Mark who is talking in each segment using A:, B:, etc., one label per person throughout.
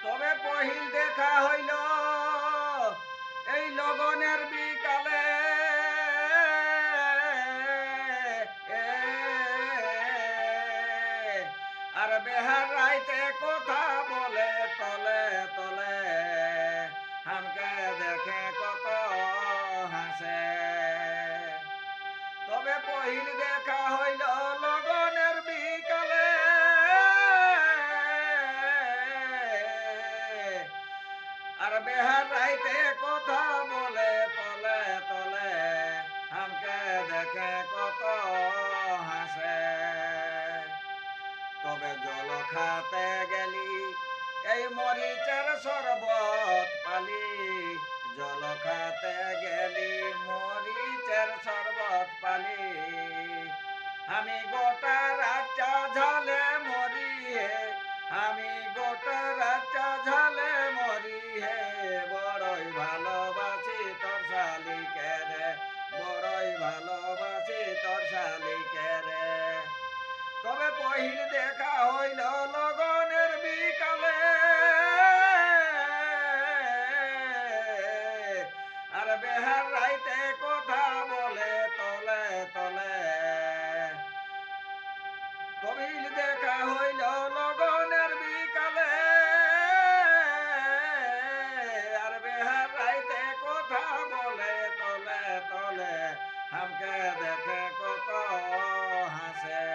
A: তবে পহিল দেখা হইল এই লগনের বিকালে। আর বেহার রাইতে কথা বলে তলে তলে, হামকে দেখে কত হাসে। তবে পহিল দেখা হইল লগনের বিকালে। আর বেহার রাইতে কথা বলে তলে তলে, হামকে দেখে কত হাসে। তবে জল খাতে গেলি এই মরিচের শরবত পালি। জল খাতে গেলি মরিচের শরবত পালি। আমি গোটা রাতটা ঝালে মরি হে, আমি গোটা রাতটা ঝালে মরি হে। বড়ই ভালোবাসি তোর শালিকে রে, বড়ই ভালোবাসি তোর শালিকে রে। তবে পহিল দেখা হইল লগনের বিকালে। আর বেহার রাইতে কথা বলে তলে তলে। পহিল দেখা হইল লগনের বিকালে। আর বেহার রাইতে কথা বলে তলে তলে, হামকে দেখে কত হাসে।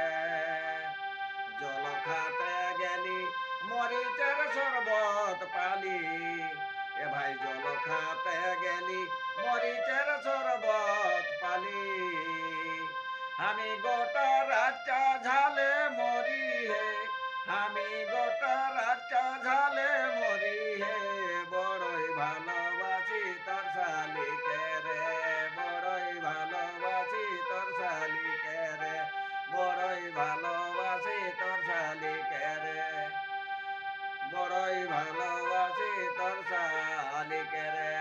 A: জল খাতে গেলি মরিচের শরবত পালি। এ ভাই জল খাতে গেলি মরিচের শরবত পালি। আমি গোটা রাতটা ঝালে মরি হে, আমি গোটা রাতটা ঝালে মরি হে। বড়ই ভালোবাসি তোর শালিকে রে, বড়ই ভালোবাসি তোর শালিকে রে, বড়ই ভালোবাসি তোর শালিকে রে, বড়ই ভালোবাসি তোর শালিকে রে।